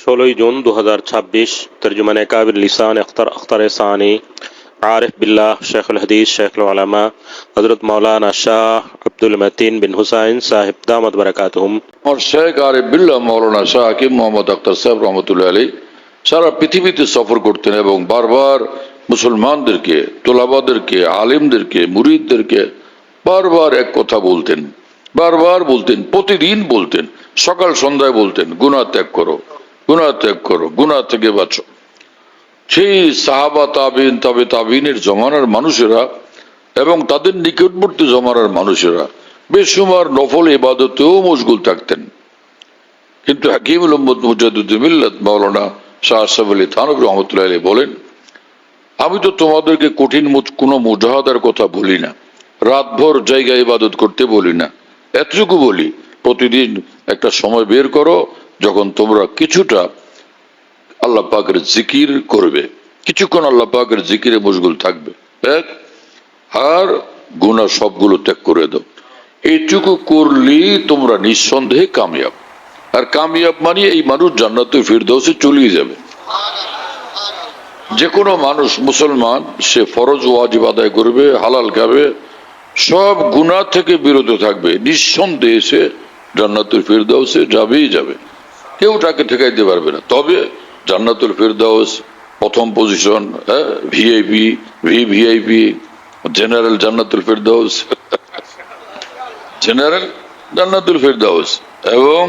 16 जून 2026 तर्जुमान काबिल लिसान अख्तर सानी आरिफ बिल्लाह शेखुल हदीस शेखुल उलमा हजरत मौलाना शाह अब्दुल मतीन बिन हुसैन साहिब दामत बरकातुहुम और शेख आरिफ बिल्लाह मौलाना शाह হাকিম মোহাম্মদ আখতার সাহেব রহমতুল্লাহ আলাইহি সারা পৃথিবীতে সফর করতেন এবং বারবার মুসলমানদেরকে, তোলাবাদেরকে, আলিমদেরকে, মুরিদদেরকে বারবার এক কথা বলতেন, বারবার বলতেন, প্রতিদিন বলতেন, সকাল সন্ধ্যায় বলতেন, গুনাহ ত্যাগ করো, গুনাহ ত্যাগ করো, গুনাহ থেকে বাঁচো। সেই সাহাবা তাবিন, তবে তাবিনের জমানার মানুষেরা এবং তাদের নিকটবর্তী জমানার মানুষেরা বেশুমার নফল ইবাদতেও মশগুল থাকতেন। কিন্তু হাকিমুল উম্মত মুজাদ্দিদুল মিল্লাত মাওলানা শাহ আশরাফ আলী থানভী রহমতুল্লাহ আলাইহি বলেন, আমি তো তোমাদেরকে কঠিন কোনো মুজাহাদার কথা বলি না, রাতভর জায়গায় ইবাদত করতে বলি না, এতটুকু বলি প্রতিদিন একটা সময় বের করো যখন তোমরা কিছুটা আল্লাহ পাকের জিকির করবে, কিছুক্ষণ আল্লাহ পাকের জিকিরে মশগুল থাকবে, এক আর গুনাহ সবগুলো ত্যাগ করে দাও। এইটুকু করলেই তোমরা নিঃসন্দেহে কামিয়াব। আর কামিয়াব মানে এই মানুষ জান্নাতুল ফিরদাউসে চলে যাবে। যে কোনো মানুষ মুসলমান সে ফরজ ওয়াজিব আদায় করবে, হালাল খাবে, সব গুনাহ থেকে বিরত থাকবে, নিঃসন্দেহে সে জান্নাতুল ফিরদাউসে যাবেই যাবে, কেউ তাকে ঠেকাইতে পারবে না। তবে জান্নাতুল ফিরদাউস প্রথম পজিশন, ভিআইপি, ভিভিআইপি, জেনারেল জান্নাতুল ফিরদাউস, জেনারেল জান্নাতুল ফিরদাউস এবং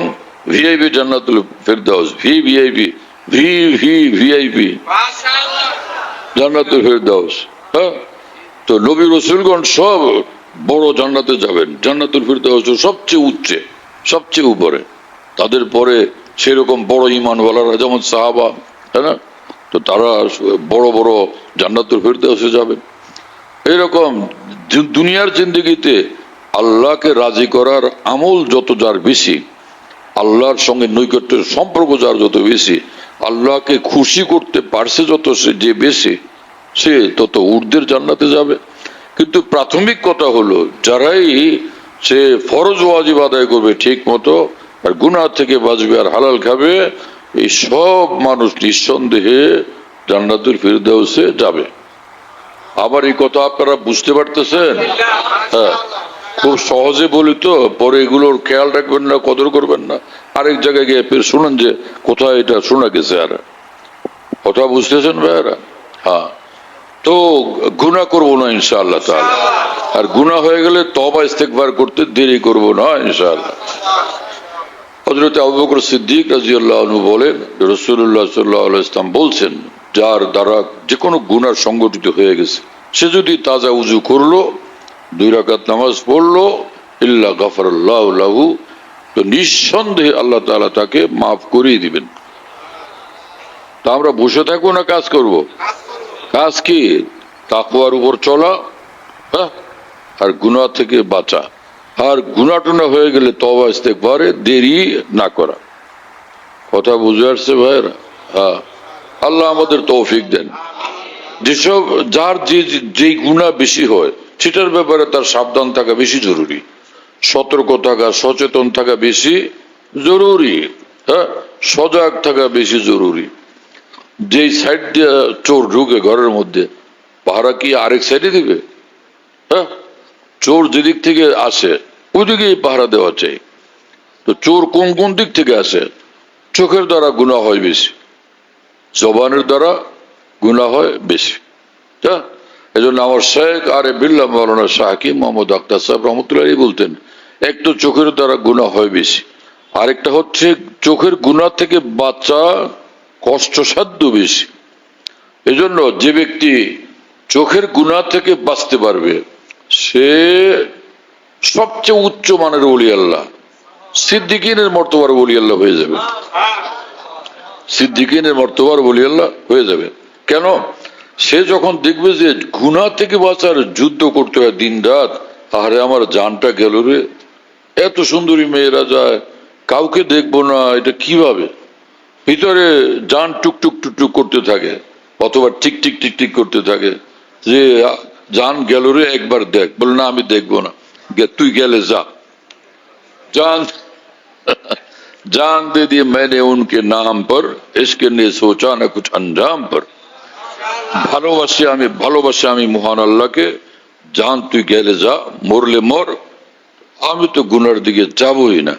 ভিআইপি জান্নাতুল ফিরদাউস, ভিভিআইপি, ভিভিআইপি জান্নাতুল ফিরদাউস। তো নবী রাসূলগণ সব বড় জান্নাতে যাবেন, জান্নাতুল ফিরদাউস সবচেয়ে উচ্চে, সবচেয়ে উপরে। তাদের পরে সেরকম বড় ঈমানওয়ালারা যেমন সাহাবা, তাই না, তো তারা বড় বড় জান্নাতুল ফিরদাউসে যাবেন। এরকম দুনিয়ার জিন্দেগিতে আল্লাহকে রাজি করার আমল যত যার বেশি, আল্লাহর সঙ্গে নৈকট্যের সম্পর্ক যার যত বেশি, আল্লাহকে খুশি করতে পারছে যত সে যে বেশি, সে তত ঊর্ধ্বের জান্নাতে যাবে। কিন্তু প্রাথমিক কথা হলো, যারাই সে ফরজ ওয়াজিব আদায় করবে ঠিক মতো, আর গুনাহ থেকে বাঁচবে আর হালাল খাবে, এই সব মানুষ নিঃসন্দেহে জান্নাতুল ফিরদাউসে যাবে। আবার এই কথা আপনারা বুঝতে পারতেছেন? হ্যাঁ, খুব সহজে বলি তো, পরে এগুলোর খেয়াল রাখবেন না, কদর করবেন না, আরেক জায়গায় গিয়ে ফের শুনেন যে কোথায় এটা শোনা গেছে। আর কথা বুঝতেছেন ভাইয়ারা? হ্যাঁ, তো গুনাহ করবো না ইনশাআল্লাহ তাআলা, আর গুনাহ হয়ে গেলে তওবা ইস্তেগফার করতে দেরি করবো না ইনশাআল্লাহ। হযরত আবু বকর সিদ্দিক রাদিয়াল্লাহু আনহু বলেন, রাসূলুল্লাহ সাল্লাল্লাহু আলাইহি ওয়াসাল্লাম বলছেন, যার দ্বারা যে কোনো গুনাহ সংগঠিত হয়ে গেছে, সে যদি তাজা উযু করলো, 2 রাকাত নামাজ পড়লো, ইল্লা গাফারাল্লাহু লাহু, তো নিঃসন্দেহে আল্লাহ তাআলা তাকে মাফ করিয়ে দিবেন। তা আমরা বসে থাকবো না কাজ করব? কাজ কি? তাকওয়ার উপর চলা, আর গুনাহ থেকে বাঁচা, আর গুনাহ টুনা হয়ে গেলে তওবা ইস্তেগফারে দেরি না করা। কথা বুঝে আসছে ভাইরা? হ্যাঁ, আল্লাহ আমাদের তৌফিক দেন। যেসব যার যেই গুনাহ বেশি হয় সেটার ব্যাপারে তার সাবধান থাকা বেশি জরুরি, সতর্ক থাকা, সচেতন থাকা বেশি জরুরি, হ্যাঁ, সজাগ থাকা বেশি জরুরি। যেই সাইড দিয়ে চোর ঢুকে ঘরের মধ্যে, পাহারা কি আরেক সাইডে দিবে? হ্যাঁ, চোর যেদিক থেকে আসে ওই দিকেই পাহারা দেওয়া চাই। তো চোর কোন কোন দিক থেকে আসে? চোখের দ্বারা গুনাহ হয় বেশি, জবানের দ্বারা গুনাহ হয় বেশি। এই জন্য আমার শেখ আরিফ বিল্লাহ মৌলানা শাহ হাকিম মোহাম্মদ আখতার সাহেব রহমতুল্লাহ আলাইহি বলতেন, এক তো চোখের দ্বারা গুনাহ হয় বেশি, আরেকটা হচ্ছে চোখের গুনাহ থেকে বাঁচা কষ্টসাধ্য বেশি। এই জন্য যে ব্যক্তি চোখের গুনাহ থেকে বাঁচতে পারবে সে সবচেয়ে উচ্চ মানের ওলি আল্লাহ, সিদ্দিকিনের মর্তবার ওলি আল্লাহ হয়ে যাবে, সিদ্দিকিনের মর্তবার ওলি আল্লাহ হয়ে যাবে। কেন? সে যখন দেখবে যে গুনাহ থেকে বাঁচার যুদ্ধ করতে হয় দিন রাত, আরে আমার জানটা গেল রে, এত সুন্দরী মেয়েরা যায়, কাউকে দেখবো না, এটা কিভাবে? ভিতরে জান টুকটুক টুকটুক করতে থাকে, অথবা টিক টিক টিক টিক করতে থাকে যে জান গেল রে, একবার দেখ। বল না, আমি দেখবো না, তুই গেলে যা। জান जान दे दी मैंने उनके नाम पर, इसके ने सोचा न कुछ अंजाम पर। ভালোবাসি আমি মহান আল্লাহকে, জান তুই গেলে যা, মরলে মর, আমি তো গুনার দিকে যাবই না।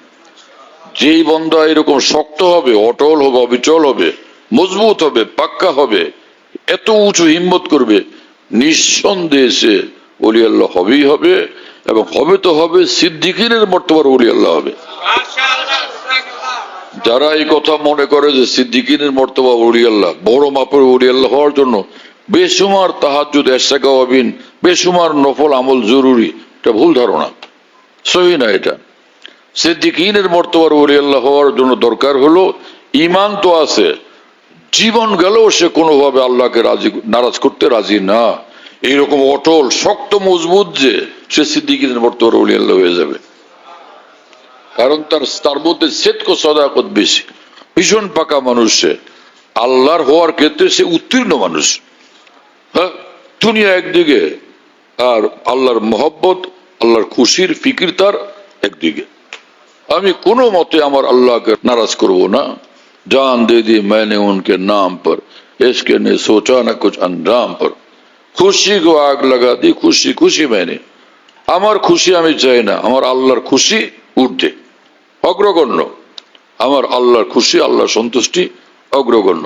যেই বন্দা এরকম শক্ত হবে, অটল হবে, অবিচল হবে, মজবুত হবে, পাক্কা হবে, এত উঁচু হিম্মত করবে, নিঃসন্দেহে সে ওলি আল্লাহ হবেই হবে, এবং হবে তো হবে সিদ্দিকিনের মর্তবার ওলি আল্লাহ হবে। যারা এই কথা মনে করে যে সিদ্দিকিনের মর্তবা ওলি আল্লাহ, বড় মাপের ওলি আল্লাহ হওয়ার জন্য বেসুমার তাহাজ্জুদ, ইশতিকাওয়াবিন, বেসুমার নফল আমল জরুরি, এটা ভুল ধারণা, সহি না এটা। সিদ্দিকিনের মর্তবার ওলি আল্লাহ হওয়ার জন্য দরকার হলো ঈমান তো আছে, জীবন গেলেও সে কোনোভাবে আল্লাহকে নারাজ করতে রাজি না, এইরকম অটল শক্ত মজবুত যে সে সিদ্দিকিনের মর্তবার ওলি আল্লাহ হয়ে যাবে। কারণ তার মধ্যে সেদক সদাকত বেশি, ভীষণ পাকা মানুষ সে, আল্লাহর হওয়ার ক্ষেত্রে সে উত্তীর্ণ মানুষ। হ্যাঁ, দুনিয়া একদিকে আর আল্লাহর মহব্বত, আল্লাহর খুশির ফিকির তার একদিকে। আমি কোনো মতে আমার আল্লাহকে নারাজ করব না। जान दे दी मैंने उनके नाम पर, इसके ने सोचा न कुछ अंजाम पर। খুশি को आग लगा दी खुशी खुशी मैंने, আমার খুশি আমি চাই না, আমার আল্লাহর খুশি ঊর্ধ্বে, অগ্রগণ্য। আমার আল্লাহর খুশি, আল্লাহর সন্তুষ্টি অগ্রগণ্য।